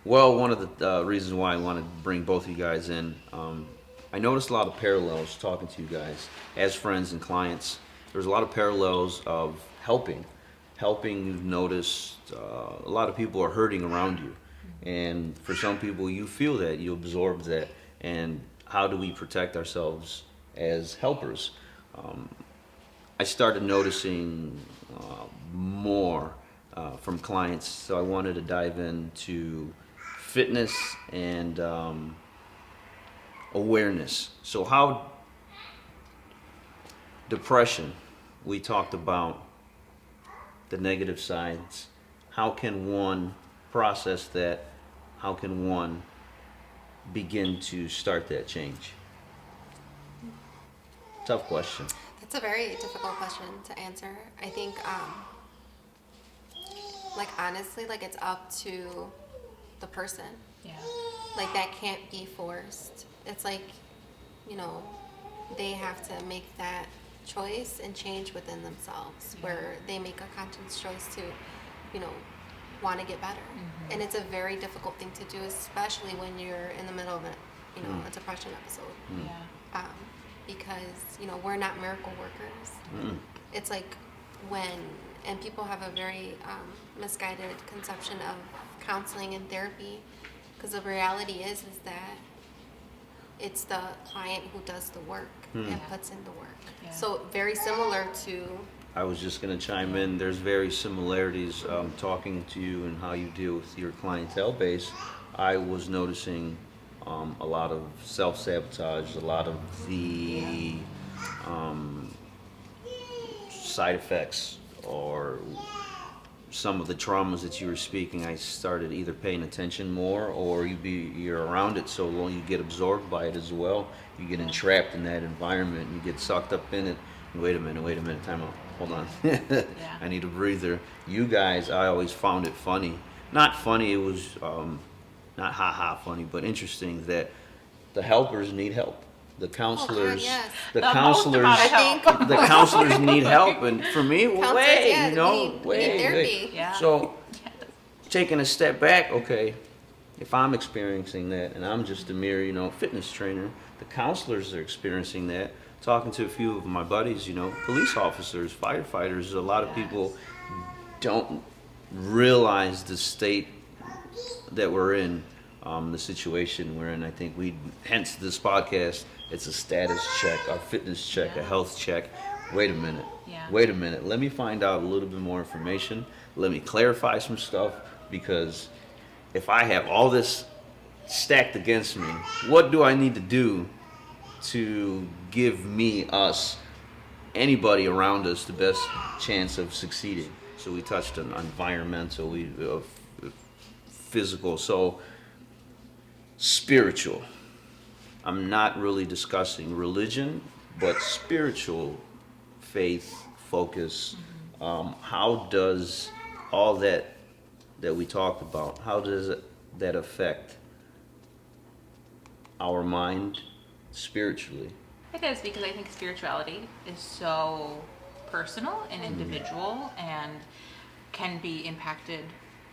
Well, one of the reasons why I wanted to bring both of you guys in, I noticed a lot of parallels talking to you guys as friends and clients. There's a lot of parallels of helping. You've noticed a lot of people are hurting around you, and for some people, you feel that, you absorb that, and how do we protect ourselves as helpers? Um, I started noticing more from clients, so I wanted to dive into fitness and awareness. So, how depression, we talked about the negative sides. How can one process that? How can one begin to start that change? Tough question. That's a very difficult question to answer. I think, like honestly, like it's up to the person. Yeah. Like that can't be forced. It's like, you know, they have to make that choice and change within themselves, where they make a conscious choice to, you know, want to get better. And it's a very difficult thing to do, especially when you're in the middle of a depression episode. Yeah. Um, because, we're not miracle workers. It's like when, and people have a very misguided conception of counseling and therapy, because the reality is that it's the client who does the work and puts in the work. Yeah. So very similar to. I was just going to chime in. There's very similarities talking to you and how you deal with your clientele base. I was noticing a lot of self-sabotage, a lot of the um, side effects or some of the traumas that you were speaking. I started either paying attention more, or you're around it so long you get absorbed by it as well. You get entrapped in that environment. You get sucked up in it. Wait a minute, time out. Hold on. I need a breather. You guys, I always found it funny. Not funny, it was not funny, but interesting that the helpers need help. The counselors, yes. the The most counselors, amount of help. the counselors need help. And for me, Counselors, wait, yeah, you know, we need wait. therapy. Yeah. So, taking a step back, okay, if I'm experiencing that and I'm just a mere, fitness trainer, the counselors are experiencing that. Talking to a few of my buddies, police officers, firefighters, a lot of people don't realize the state that we're in, the situation we're in. I think hence this podcast, it's a status check, a fitness check, a health check. Wait a minute. Yeah. Wait a minute. Let me find out a little bit more information. Let me clarify some stuff, because if I have all this stacked against me, what do I need to do to give us, anybody around us, the best chance of succeeding? So we touched on environmental, physical, so spiritual. I'm not really discussing religion, but spiritual faith focus. How does all that we talked about, how does that affect our mind spiritually? It is, because I think spirituality is so personal and individual and can be impacted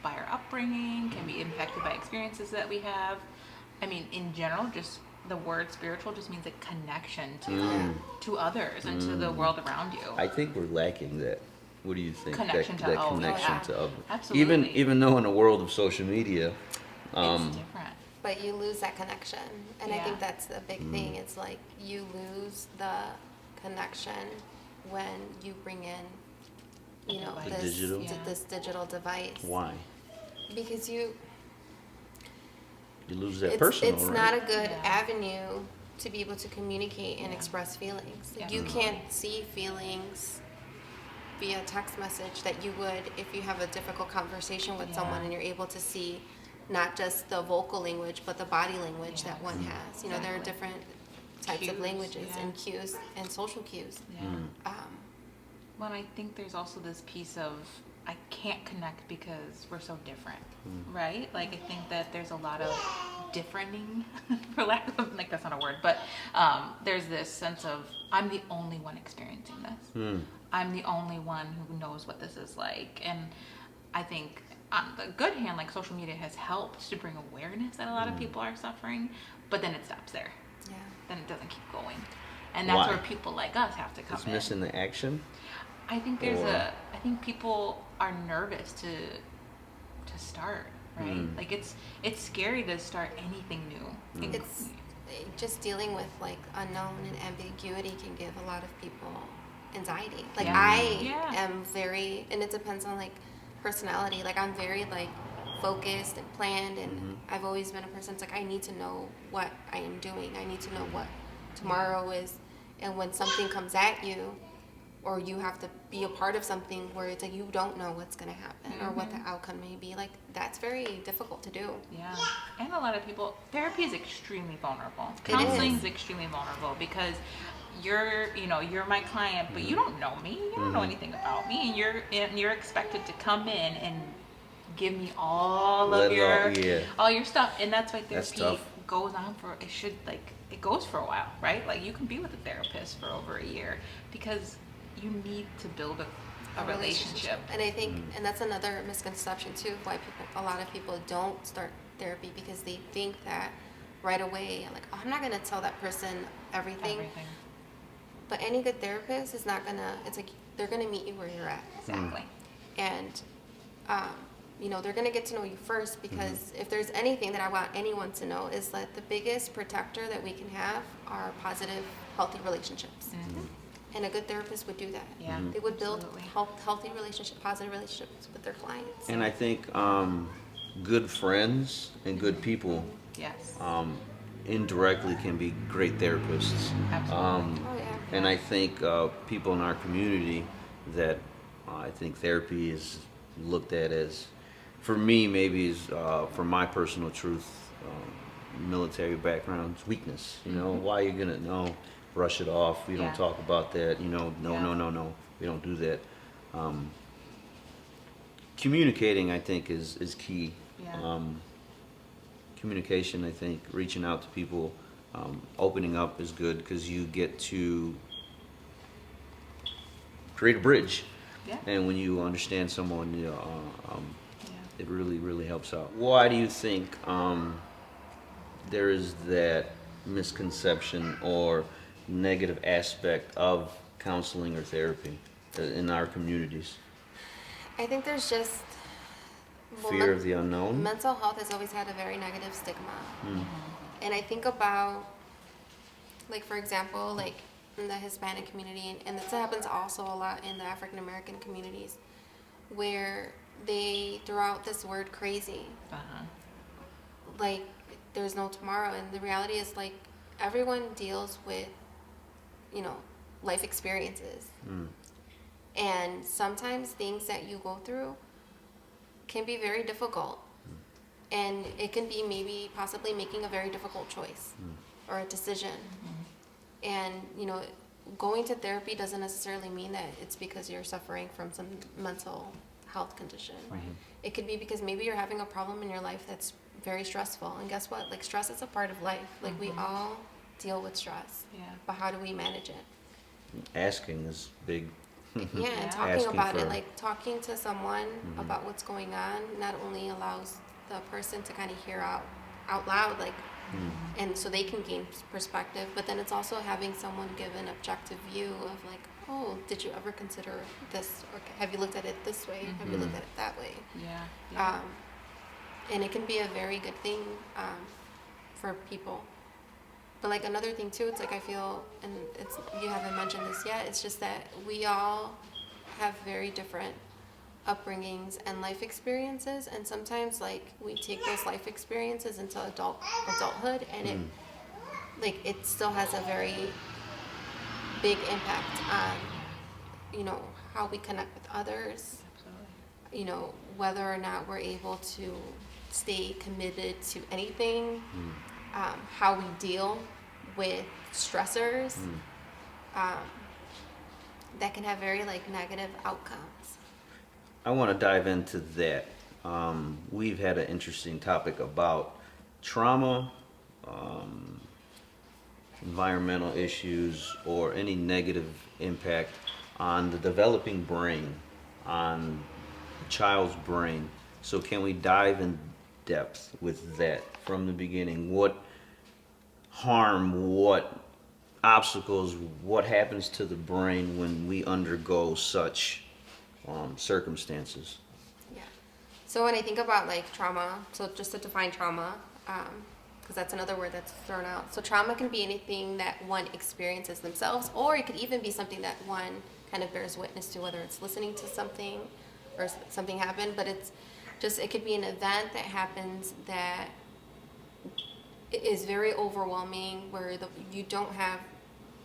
by our upbringing, can be impacted by experiences that we have. I mean, in general, just the word spiritual just means a connection to others and to the world around you. I think we're lacking that. What do you think? Connection that to connection to others. Absolutely. Even though in the world of social media, It's different. But you lose that connection. And I Yeah. think that's the big thing. It's like you lose the connection when you bring in, The digital? this digital device. why? Because You lose that it's personal, right? not a good Yeah. avenue to be able to communicate and Yeah. express feelings. Yeah. You can't see feelings via text message that you would if you have a difficult conversation with someone and you're able to see not just the vocal language but the body language that one has. There are Exactly. different types Cues, of languages yeah. and cues and social cues. Yeah. Well, I think there's also this piece of I can't connect because we're so different, right? Like I think that there's a lot of differenting, for lack of that's not a word, but there's this sense of I'm the only one experiencing this. I'm the only one who knows what this is like, and I think on the good hand, like social media has helped to bring awareness that a lot of people are suffering, but then it stops there. Yeah. Then it doesn't keep going. And that's Why? where people like us have to come It's in. missing the action. I think Or- I think people are nervous to start, right? Mm. Like it's scary to start anything new. It's just dealing with like unknown and ambiguity can give a lot of people anxiety. Like I Yeah. am very, and it depends on like personality. Like I'm very like focused and planned, and I've always been a person that's like I need to know what I am doing. I need to know what tomorrow is, and when something comes at you, or you have to be a part of something where it's like you don't know what's going to happen or what the outcome may be, like that's very difficult to do. Yeah, and a lot of people, therapy is extremely vulnerable. It Counseling is. is extremely vulnerable because you're my client, but you don't know me. You don't know anything about me, and you're expected to come in and give me all Let of it your all- yeah. all your stuff, and that's why That's therapy tough. goes on for it goes for a while, right? Like you can be with a therapist for over a year because you need to build a relationship. And I think, and that's another misconception too, why a lot of people don't start therapy, because they think that right away, like, oh, I'm not gonna tell that person everything. But any good therapist is not gonna. It's like they're gonna meet you where you're at, Exactly. and they're gonna get to know you first, because if there's anything that I want anyone to know is that the biggest protector that we can have are positive, healthy relationships. And a good therapist would do that. Yeah. They would build Absolutely. healthy relationship, positive relationships with their clients. And I think good friends and good people Yes. indirectly can be great therapists. Absolutely. Oh, yeah. And I think people in our community that I think therapy is looked at as, for me, maybe is for my personal truth, military background's weakness. Why are you gonna brush it off? We Yeah. don't talk about that. No, Yeah. no. We don't do that. Communicating, I think, is key. Yeah. Communication, I think, reaching out to people, opening up is good because you get to create a bridge. Yeah. And when you understand someone, Yeah. it really, really helps out. Why do you think there is that misconception or negative aspect of counseling or therapy in our communities? I think there's just Fear of the unknown? mental health has always had a very negative stigma. Mm. And I think about, like, for example, like in the Hispanic community, and this happens also a lot in the African American communities, where they throw out this word crazy. Uh-huh. Like, there's no tomorrow. And the reality is, like, everyone deals with, life experiences. Mm. And sometimes things that you go through can be very difficult. And it can be maybe possibly making a very difficult choice or a decision. And, going to therapy doesn't necessarily mean that it's because you're suffering from some mental health condition. Right. It could be because maybe you're having a problem in your life that's very stressful. And guess what? Like, stress is a part of life. Like, we all deal with stress. Yeah. But how do we manage it? Asking is big. Yeah, and Yeah. talking Asking about it, for- like talking to someone about what's going on, not only allows the person to kind of hear out loud, like, and so they can gain perspective, but then it's also having someone give an objective view of like, oh, did you ever consider this, or have you looked at it this way? Have you looked at it that way? Yeah. And it can be a very good thing for people. But like another thing too, it's like I feel, and it's, you haven't mentioned this yet, it's just that we all have very different upbringings and life experiences, and sometimes like we take those life experiences into adulthood, and it still has a very big impact on how we connect with others, Absolutely. whether or not we're able to stay committed to anything, how we deal with stressors that can have very like negative outcomes. I want to dive into that. We've had an interesting topic about trauma, environmental issues, or any negative impact on the developing brain, on the child's brain. So can we dive in depth with that from the beginning? What harm, what obstacles, what happens to the brain when we undergo such circumstances? Yeah. So when I think about like trauma, so just to define trauma, because that's another word that's thrown out. So trauma can be anything that one experiences themselves, or it could even be something that one kind of bears witness to, whether it's listening to something or something happened. But it's just, it could be an event that happens that is very overwhelming, where you don't have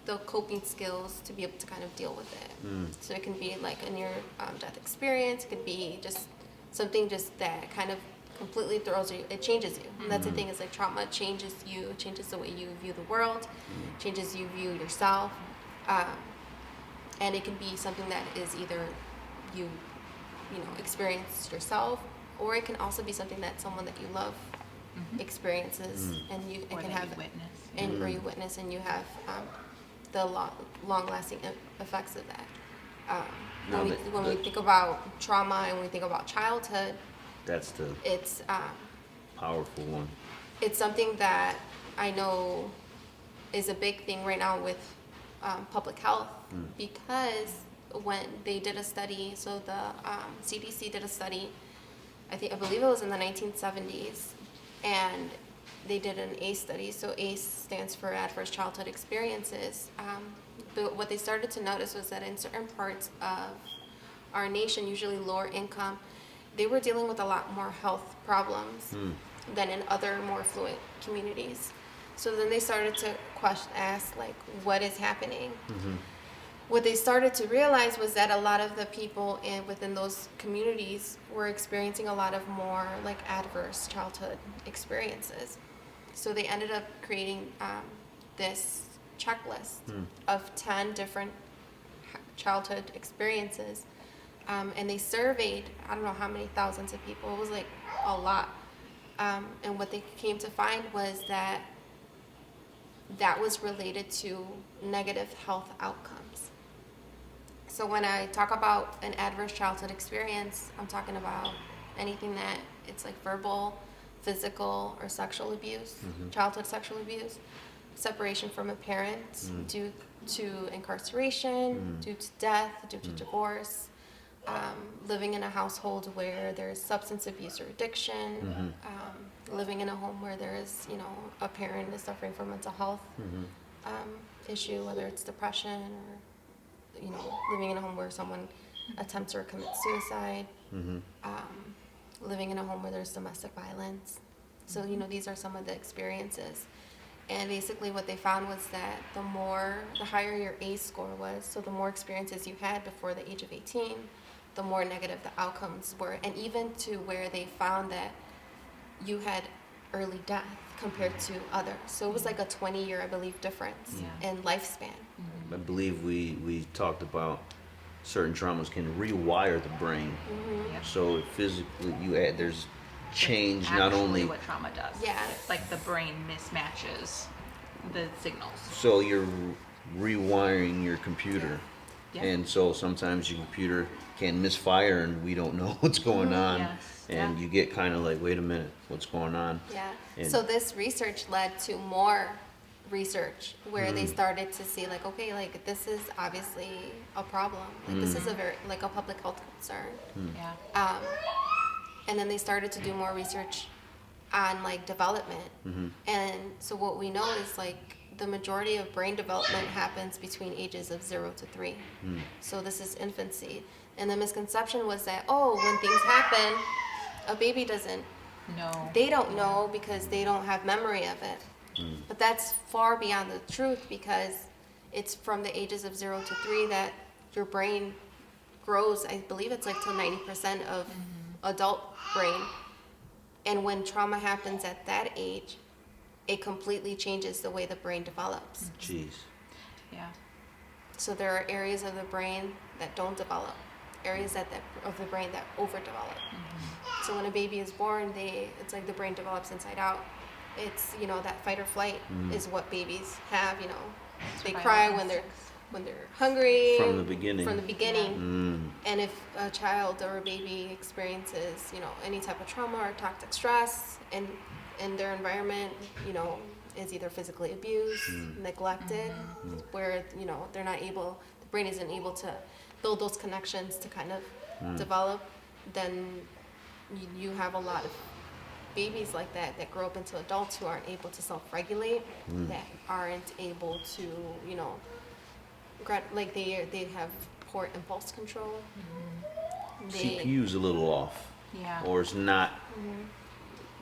the coping skills to be able to kind of deal with it. So it can be like a near death experience. It could be just something just that kind of completely throws you, it changes you. And that's the thing, is like trauma changes you, changes the way you view the world, changes you view yourself. And it can be something that is either you experience yourself, or it can also be something that someone that you love experiences, and it Or can that have you witness. and or you witness, and you have the long-lasting effects of that. Now When we think about trauma and when we think about childhood, That's the it's powerful one. it's something that I know is a big thing right now with public health, because when they did a study, so the CDC did a study, I believe it was in the 1970s, and they did an ACE study. So ACE stands for Adverse Childhood Experiences. But what they started to notice was that in certain parts of our nation, usually lower income, they were dealing with a lot more health problems than in other more affluent communities. So then they started to ask, like, what is happening? What they started to realize was that a lot of the people within those communities were experiencing a lot of more like adverse childhood experiences. So they ended up creating this checklist of 10 different childhood experiences. And they surveyed, I don't know how many thousands of people, it was like a lot. And what they came to find was that was related to negative health outcomes. So when I talk about an adverse childhood experience, I'm talking about anything that it's like verbal, physical, or sexual abuse, childhood sexual abuse, separation from a parent due to incarceration, due to death, due to divorce, living in a household where there's substance abuse or addiction, living in a home where there is, a parent is suffering from mental health issue, whether it's depression, or living in a home where someone attempts or commits suicide, living in a home where there's domestic violence. So, these are some of the experiences. And basically what they found was that the higher your ACE score was, so the more experiences you had before the age of 18, the more negative the outcomes were. And even to where they found that you had early death compared to others. So it was like a 20-year, I believe, difference in lifespan. I believe we talked about certain traumas can rewire the brain. Yep. So physically, there's change That's not actually only. what trauma does. Yeah. It's like the brain mismatches the signals. So you're rewiring your computer, Yeah. and so sometimes your computer can misfire, and we don't know what's going on, Yes. and Yeah. you get kind of like, wait a minute, what's going on? Yeah. And- So this research led to more research where they started to see, like, okay, like, this is obviously a problem. Like, this is a very, like, a public health concern. Yeah. And then they started to do more research on, like, development. And so what we know is, like, the majority of brain development happens between ages of 0 to 3. So this is infancy. And the misconception was that, when things happen, a baby doesn't. No. They don't know because they don't have memory of it. But that's far beyond the truth, because it's from the ages of 0 to 3 that your brain grows. I believe it's like till 90% of adult brain. And when trauma happens at that age, it completely changes the way the brain develops. Jeez. Yeah. So there are areas of the brain that don't develop, areas of the brain that overdevelop. So when a baby is born, it's like the brain develops inside out. It's, that fight or flight is what babies have, they Survival cry when they're, instincts. when they're hungry. From the beginning. From the beginning. Mm. And if a child or a baby experiences, any type of trauma or toxic stress in their environment, is either physically abused, neglected, where, they're not able, the brain isn't able to build those connections to kind of develop, then you have a lot of babies like that grow up into adults who aren't able to self-regulate, that aren't able to, like they have poor impulse control. CPU's a little off. Yeah. Or it's not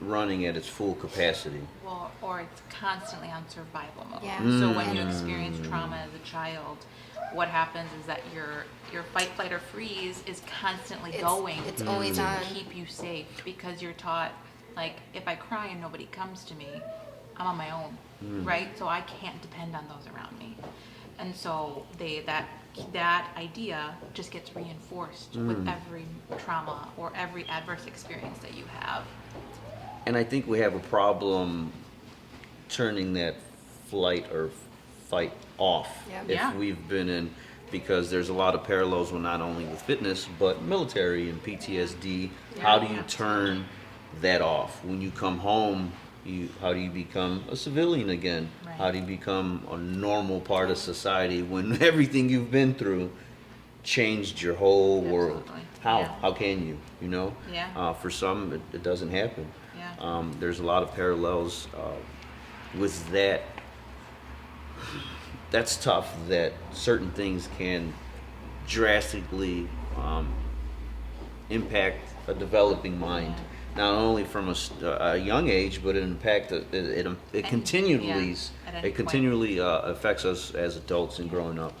running at its full capacity. Well, or it's constantly on survival mode. Yeah. So when you experience trauma as a child, what happens is that your fight, flight, or freeze is constantly going. It's always to on. keep you safe, because you're taught, like, if I cry and nobody comes to me, I'm on my own, right? So I can't depend on those around me. And so that idea just gets reinforced with every trauma or every adverse experience that you have. And I think we have a problem turning that flight or fight off Yeah. if Yeah. we've been in, because there's a lot of parallels with not only with fitness but military and PTSD. How do you turn that off when you come home? How do you become a civilian again? Right. How do you become a normal part of society when everything you've been through changed your whole world? Absolutely. How? Yeah. How can you? Yeah. For some, it doesn't happen. Yeah. There's a lot of parallels with that. That's tough, that certain things can drastically impact a developing mind. Not only from a young age, but it continually at any affects us as adults and growing up.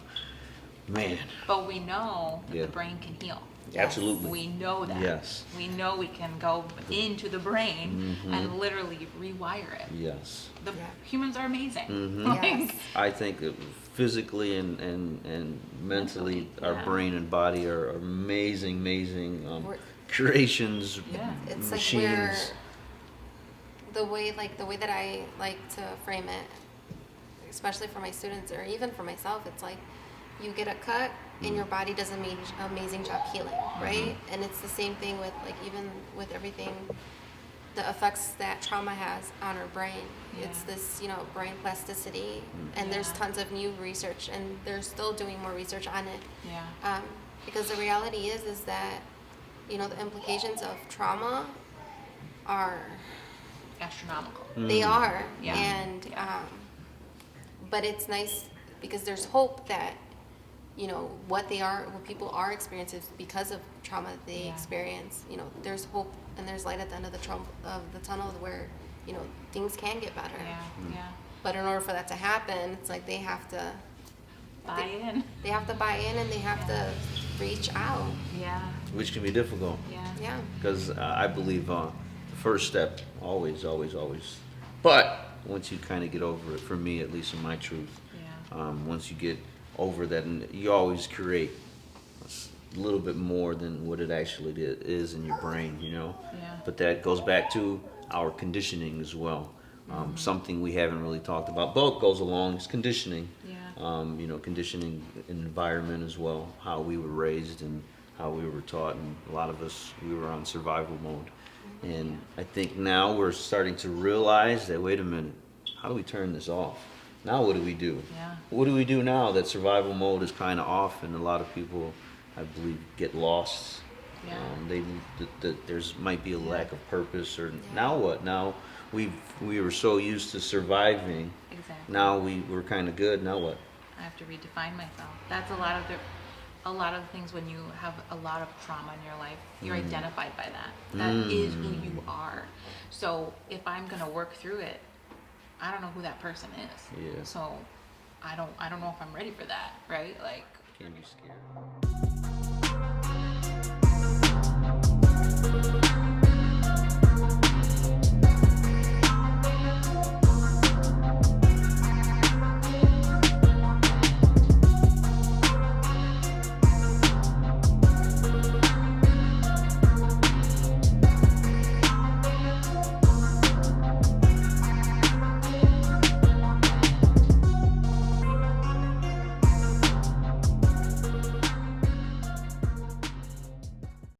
Man, But we know that Yeah. the brain can heal. absolutely. We know that. Yes. We know we can go into the brain and literally rewire it. Yes. The Yeah. humans are amazing. Yes. I think that physically and mentally, our Yeah. brain and body are amazing We're- creations, Yeah. It's machines. like the way that I like to frame it, especially for my students or even for myself, it's like you get a cut and your body does an amazing job healing, right? And it's the same thing with, like, even with everything, the effects that trauma has on our brain. It's Yeah. this, brain plasticity, and there's Yeah. tons of new research, and they're still doing more research on it. Yeah. Because the reality is that, the implications of trauma are, Astronomical. they are, Yeah. and Yeah. but it's nice because there's hope that, what people are experiencing because of trauma they Yeah. experience. There's hope and there's light at the end of the tunnel where, things can get better. Yeah. Yeah. But in order for that to happen, it's like they have to Buy in. they have to buy in and they have to reach out. Yeah. which can be difficult. Yeah. Yeah. Because I believe the first step, always. But once you kind of get over it, for me, at least in my truth, Yeah. once you get over that, and you always create a little bit more than what it actually is in your brain, Yeah. But that goes back to our conditioning as well. Something we haven't really talked about, but goes along is conditioning. Yeah. Conditioning environment as well, how we were raised and how we were taught, and a lot of us, we were on survival mode. And I think now we're starting to realize that, wait a minute, how do we turn this off? Now what do we do? Yeah. What do we do now that survival mode is kind of off, and a lot of people, I believe, get lost? Yeah. There's might be a lack of purpose, or now what? Now we were so used to surviving. Exactly. Now we're kind of good. Now what? I have to redefine myself. That's a lot of the things. When you have a lot of trauma in your life, you're identified by that. That is who you are. So if I'm gonna work through it, I don't know who that person is. Yeah. So I don't know if I'm ready for that, right? Like, Can be scary.